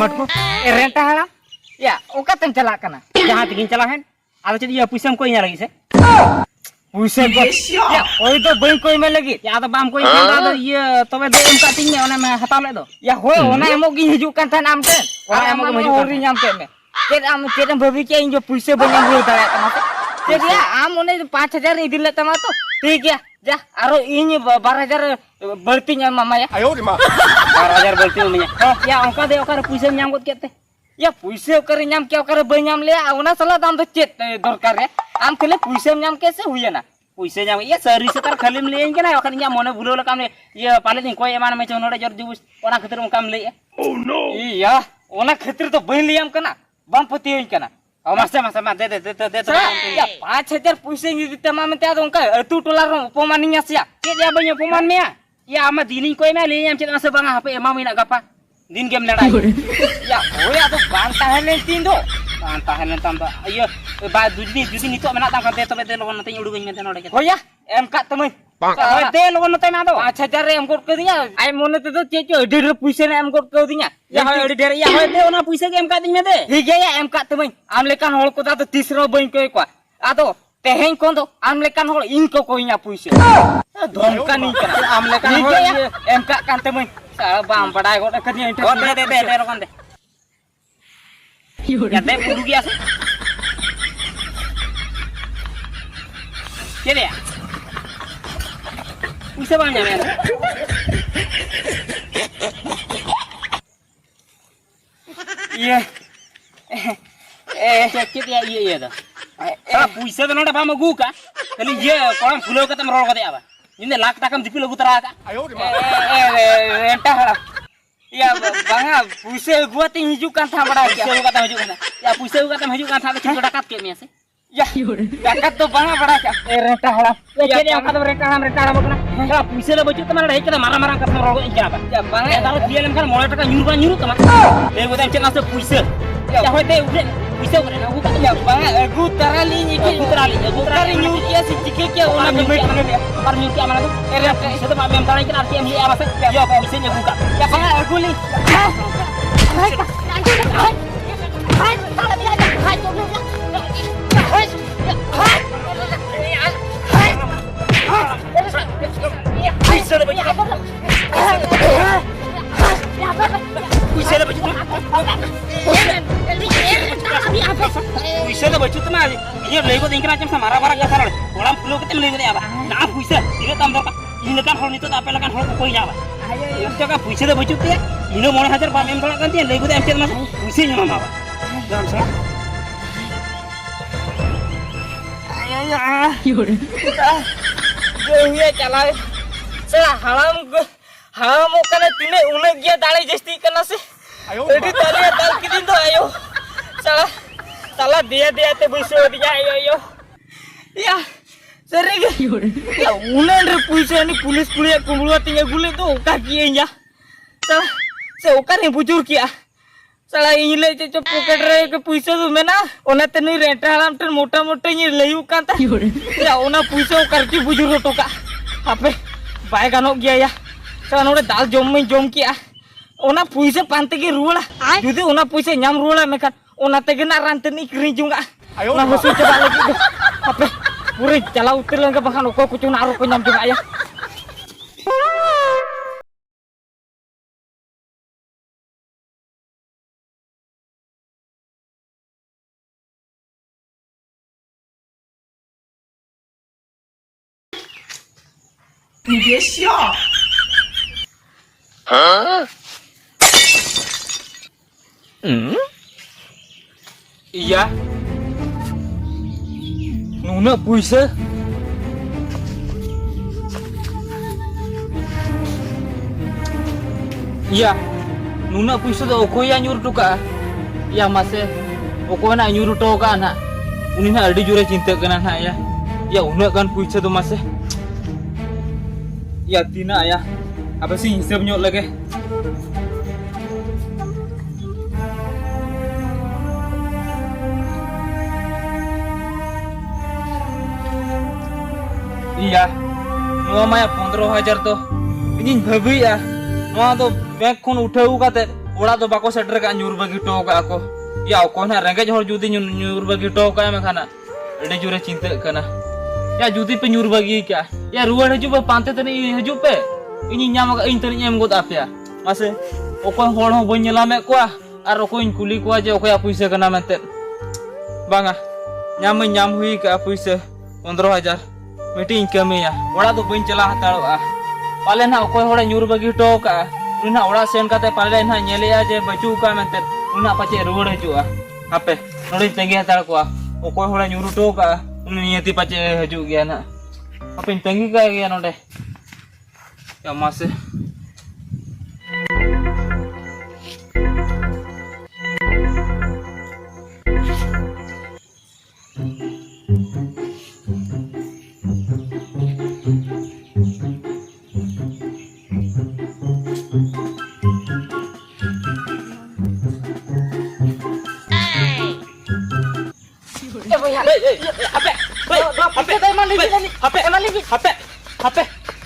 टमाट को रेंटा हड़ा या ओका तम चला कना जहां तक चला है आलो चली या पुइसम कोई ना लगी से पुइसम को या ओई तो बई कोई में लगी या तो बाम कोई केंदा दो ये तबे दे एम काटिंग में ओना में हताव ले दो या होय ओना एमो गी हिजु kan था नाम ते ओना एमो को हिजु होरी नाम ते में चेद आम चेद भभी के इन जो पुइसे बन हो दाड़ा तमा चेद या आम ओने 5000 नहीं दिले तमा तो ठीक है जा आरो इन 12000 बढ़ती nya mama ya ayo di ma 12000 बढ़ती उमिया या ओका दे ओका पुइसे नाम गोत केते या पुइसे ओकर नाम के ओकर बई नाम ले ओना सला दाम तो चेत दरकार है आम खेले पुइसे नाम कैसे हुई ना पुइसे नाम ये सरी से तार खाली ले के ना ओकर नाम मने भूलो काम ये पाले दिन कोई एमान में चोनोडे जर दिवस ओना खातिर ओकाम ले ओ नो या ओना खातिर तो बई लियाम कना बम पति होई कना ओ मासे दे या 5000 पुइसे नि तमा में त्या ओंका अतु टोला रो उपमानिया सिया के या बई उपमान में या आमा दिनी कोई में ले याम चेत मासे बांगा हापे एमा मिना गपा दिन गेम लड़ा या ओया तो बांता है ले तीन दो बांता है तम ये बा जुदी नितो मेना ताम खाते तबे दे लोगन नते उडुगኝ में नोडे होया एम का तमय दे लोगन नते मा दो 5000 रे एम कोड कर दिया आई मोने ते तो चेचो अडी पुइसे ने एम कोड कर दिया या होय अडी ढेर या होय दे ओना पुइसे के एम का दिñ में दे ठीक है या एम का तमय आम लेकान होल को तो 30 रो बई कोई को आदो तेहें कोन दो आम लेकान होल इन को कोइया पुइसे धमका नहीं करा आम लेकान होल एम का कान तमय बाम पड़ाय गोटे कदी दे रोकन दे या दे बुडू गया से के ले उसे बांग जाने ये चेक ये दा पुइसे तो नोडे बाम गु का खाली ये कोण फुलो का तम रोल को दे आबा इने लाख टाका दिपि लगु तरा का रेंटा हड़ा या बांगा पुइसे गुआती हिजु कान था बड़ा क्या पुइसे गुआता हिजु कान या पुइसे गुआता हिजु कान था तो डाकत के में से या डाकत तो बांगा बड़ा क्या रेंटा हड़ा ये के ओका तो रेंटा हड़ा बकना या पुइसे ले बचु तमा हेके मारा मारा कत रोल इजा बा या बांगा दाल दिएलम खान मोळे टाका न्यूरु तमा ए गोदाम चेना से पुइसे या होते उठे पुइसे करे ना गु या बांगा गु तराली नि के उतराली न्यूर के से चिके के ओना में बैठ पर न्यूर के माना तो ए रे से तो मेम ताई के आरती हम ले आवा से या पुइसे ने गु का या बांगा गुली पुइसे ले बचु तमा ये लेगो दिंकना चम मारा मारा का सरल कोलाम फुलो के लेगो दे आबा ना पुइसे इने तम दो इन लकान होल नितो आपे लकान होल को कोई जाबा एक जगह पुइसे ले बचु ते इने 9000 बा मेम थोड़ा कंती लेगो दे एमचे मा पुइसे नमा माबा जान सा योरे ये चला से हराम कने तिने उने गया दाळे जस्ती कना से एडी ताले दाल किदिन तो आयो साला दिया ते बुइसे दिया आयो या सरेगे या उने रे पुइसे नि पुलिस पुलिया कुमलुआ तिंगे गुले तो का किए या साला से ओका ने बुजुर किया साला इले जे पॉकेट रे के पुइसे तो मेना ओना तने रेंट हलाम टन मोटा मोटा नि लेयु कांता या ओना पुइसे करकी बुजुर टोका आपे बाय गानो गया या साला नोडे दाल जम किया ओना पुइसे पांते के रुवाला जुदी ओना पुइसे ᱧᱟᱢ रुवाला मेखान ओना तेगे ना रांतनी किरिं जुंगा ओना हसु चबा लगी आपे पूरे चला उतर लंगे बखान ओको कुछ ना आरो को ᱧाम Junga या你别笑。 iya nuna puise iya nuna puise do okoya nyur tuka ya mase okona nyur to ka na uni na adi jure cinta kana na ya una kan puise do mase ya tina ya apa sih hisab nyok lagi iya nuwa maya 15000 to inin bhabi ya nuwa to bank khon uthau kate Orang tu bako seter kan nyur bagi to ka aku. Ya aku na rengket hor judi nyur bagi to ka makana. Ede jure cinta kana. Ya judi penyur bagi ka. Ya ruar haju ba pante tani haju pe. Ini nyam ka intern nyam got apa ya. Mase okoi hor ho bon nyelame ko ar okoi kuli ko je okoi puisa kana mente. Banga. Nyam hui ka puisa 15,000. Meeting kami ya. Orang tu bon chala hatawa. Pale na okoi hor nyur bagi to ka. Una orang sen kata pale na nyele aja baju ka mente. Una pace ruar haju Ape. Nori tengi hatar ko. Okoi hor nyuru to ka. Uni niati pace haju gya na. Apa tengi ka gya node. Ya masih.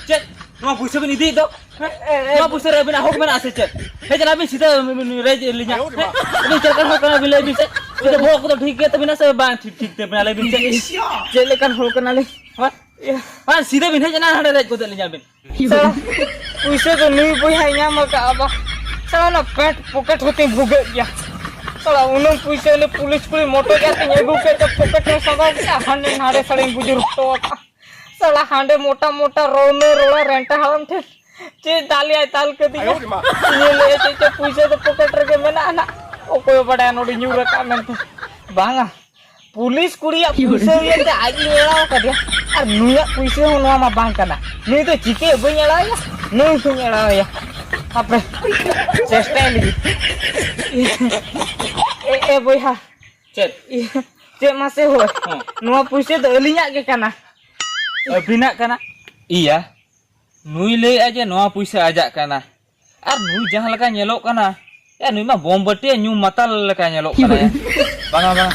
Cek, nama pusat ini di dok. Nama pusat rebina hok mana asal cek. Hei jangan habis kita rej linya. Ini cek kan hok kana bila habis cek. Kita bawa kita ठीक है तभी ना सब बात ठीक ते बना ले बिन cek. Cek lekan hok kana le. What? Pan सीधे बिन है जना हड़े rej को लिया बिन. Salah. Puisa tu ni boy hanya maka apa. Salah na pet pocket होते भूगे क्या. Salah उन्होंने puisa ले पुलिस मोटो जाते हैं भूगे जब pocket में सदा क्या हंडे हाड़े सड़े बुजुर्ग तो साला हांडे मोटा मोटा रोने रोड़ा रेंटा हलम थे चे डालिया ताल के दिया ये ले चे पुइसे तो पकड़ रखे मेना ना ओ कोई बड़ा नोडी न्यूर का मेंते बांगा पुलिस कुड़िया पुइसे ये ते आजी मेला का दिया और नुया पुइसे हो नवा मा बांग kana नहीं तो चिके बनेला या नहीं बनेला या आपे चेष्टा लगी ए बोया Cek, चे मासे हो नवा पुइसे तो अलिया के kana bina kana. Iya. Nui le aja noa puisa ajak kana. Ar nui jangan leka nyelok kana. Ya nui mah bom beti nyu matal leka nyelok kana ya. Banga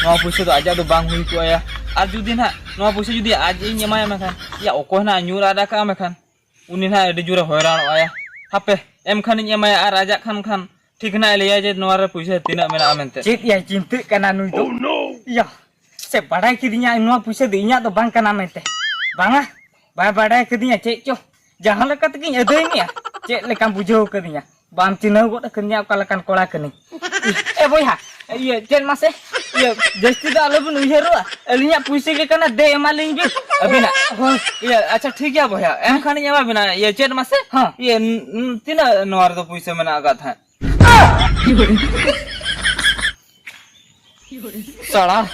noa puisa tu ajak tu bang hui ku ya. Ar judi na noa puisa judi aja nyamaya makan. Ya okoh na nyur ada ka makan. Unin na de jura hoiran ya. Hape em kan nyamaya ar ajak kan. ঠিক না ले aja noa ra puisa tina mena amente. Cik ya cinta kana nui tu. Oh no. Ya. Se padai kidinya noa puisa dinya tu bang kana mente. Banga, badai kedinya cek co, jangan lekat kinya ada ini ya, cek lekam bujau kedinya, bam cina gua kenya kalakan kola keni. Boy ha, iya cek masih, iya jadi dah lebih nuhir lah, elinya puisi ke kana deh maling bi, abina, iya acha ठीक है boy ha, em खाने nya abina, iya cek masih, iya tina nuar tu puisi mana agak था. Salah,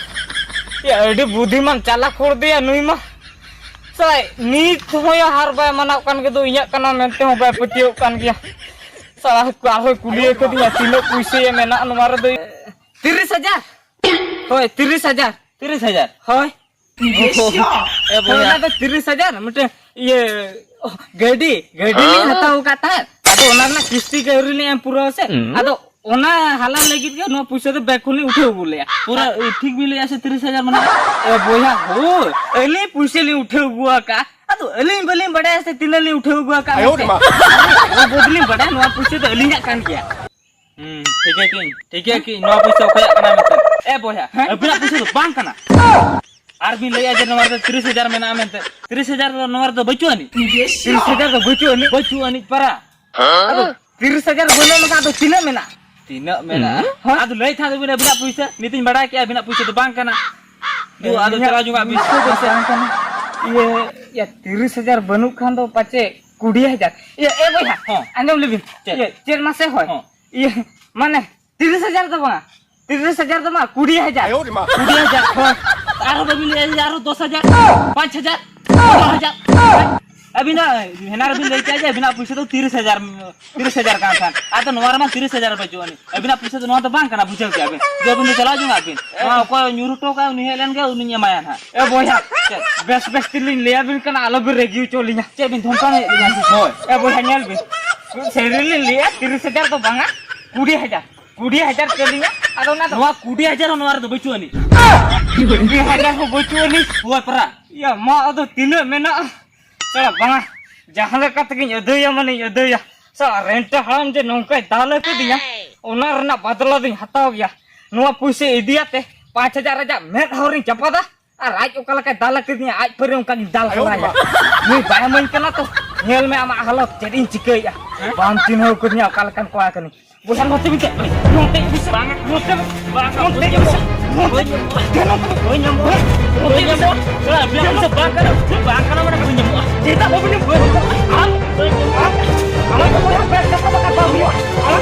ya ini budiman calak kur dia nui mah. Salah, ni tu ya harba mana kan gitu inyak kana mente ho ba petiuk kan kia. Salah kalau kuliah ke dia tino puisi ya mena nomor tu 30,000. Hoi 30,000. 30,000. Hoi. Eh बोला तो 30,000 मतलब ये गाड़ी ni hataw kata. Ado onar na kisti ke uri ni pura se. Ado ona hala lagi ke no puisa to back ni उठे बोले या पूरा ठीक मिले ऐसे 30,000 mana. बोया हो एले पुइसे ले उठे हुआ का तो एले बले बड़ा ऐसे तीन ले उठे हुआ का वो बदली बड़ा नो पुइसे तो एलिया कान किया ठीक है कि no पुइसे खया kana mente. Boya abina puisa to bang kana. Ar bin le aja nomor 30,000 mena mente. 30,000 nomor to bacu ani. 30,000 तो bacu ani para. अरे 30,000 बोले मका तो तीन में ना Tina mena. Adu lei tha bina puisa nitin bada ke bina puisa to bang kana. Du adu cara juga bisa bisa kana. ये 30,000 बनू खान तो पाचे 20,000 ये बोया अंदम लेबिन ये चेर मासे होय ये माने 30,000 तो बा 30,000 तो मा 20,000 20,000 होय आरो बबिले आरो 10,000 5,000 10,000 अभी ना हेनार बिल लेके आ जाए बिना पूछे तो 30,000 का था आ तो नवार में 30,000 रुपए जो नहीं अभी ना पूछे तो नवा तो बांग करना पूछे क्या अभी जो अभी चला जाऊंगा अभी वहां कोई न्यूरो का उन्हें लेन गया उन्हें माया ना ए बोया बेस्ट लिन ले बिन का आलो भी रेगियो चोलिया चे बिन धोंका ने होय ए बोया न्याल बिन सेरिलिन ले 30,000 तो बांगा 20,000 चलिया अदो ना नवा 20,000 नवार तो बचुनी 20,000 हो बचुनी होय परा या मा अदो तीन मेना चला बांगा जहां लगा तक यदया माने यदया सा रेंट हम जे नौका दाल के दिया ᱚᱱᱟ ᱨᱮᱱᱟᱜ ᱵᱟᱫᱞᱟ ᱫᱩᱧ ᱦᱟᱛᱟᱣ ᱜᱮᱭᱟ ᱱᱚᱣᱟ ᱯᱩᱭᱥᱟᱹ ᱤᱫᱤᱭᱟᱛᱮ 5000 ᱨᱮᱭᱟᱜ ᱢᱮᱫ ᱦᱚᱨᱤᱧ ᱪᱟᱯᱟᱫᱟ ᱟᱨ ᱟᱡ ᱚᱠᱟ ᱞᱮᱠᱟᱭ ᱫᱟᱞ ᱠᱤᱫᱤᱧᱟ ᱟᱡ ᱯᱟᱨᱮ ᱚᱱᱠᱟ ᱜᱤᱧ ᱫᱟᱞ ᱦᱚᱨᱟᱭᱟ ᱱᱩᱭ ᱵᱟᱭ ᱤᱢᱟᱹᱧ ᱠᱟᱱᱟ ᱛᱚ ᱧᱮᱞ ᱢᱮ ᱟᱢᱟᱜ ᱦᱟᱞᱚᱛ ᱪᱮᱫ ᱤᱧ ᱪᱤᱠᱟᱹᱭᱮᱜᱼᱟ ᱵᱟᱢ ᱪᱤᱱᱦᱟᱹᱣ ᱠᱤᱫᱤᱧᱟ ᱚᱠᱟ ᱞᱮᱠᱟᱱ ᱠᱚᱲᱟ ᱠᱟᱹᱱᱟᱹᱧ ᱵᱚᱭᱦᱟ ᱱᱚᱛᱮ ᱵᱤᱱ ᱱᱚᱛᱮ ᱯᱩᱭᱥᱟᱹ ᱵᱟᱝ ᱱᱚᱛᱮ ᱵᱟᱝ ᱱᱚᱛᱮ ᱯᱩᱭᱥᱟᱹ ᱵᱟᱹᱧ ᱧᱟᱢᱚᱜᱼᱟ ᱱᱚᱛᱮ ᱯᱩᱭᱥᱟᱹ ᱵᱟᱝ ᱠᱟᱱᱟ ᱢᱟᱱᱮ ᱵᱟᱹᱧ ᱧᱟᱢᱚᱜᱼᱟ ᱪᱮᱫᱟᱜ ᱵᱟᱹᱧ ᱧᱟᱢᱚᱜᱼᱟ ᱟᱢ ᱟᱢᱟᱜ ᱵᱚᱭᱦᱟ ᱵᱮᱜᱽ ᱪᱟᱯᱟ ᱵᱟᱠᱟ ᱵᱟᱢ ᱦᱩᱭᱩᱜᱼᱟ ᱟᱢ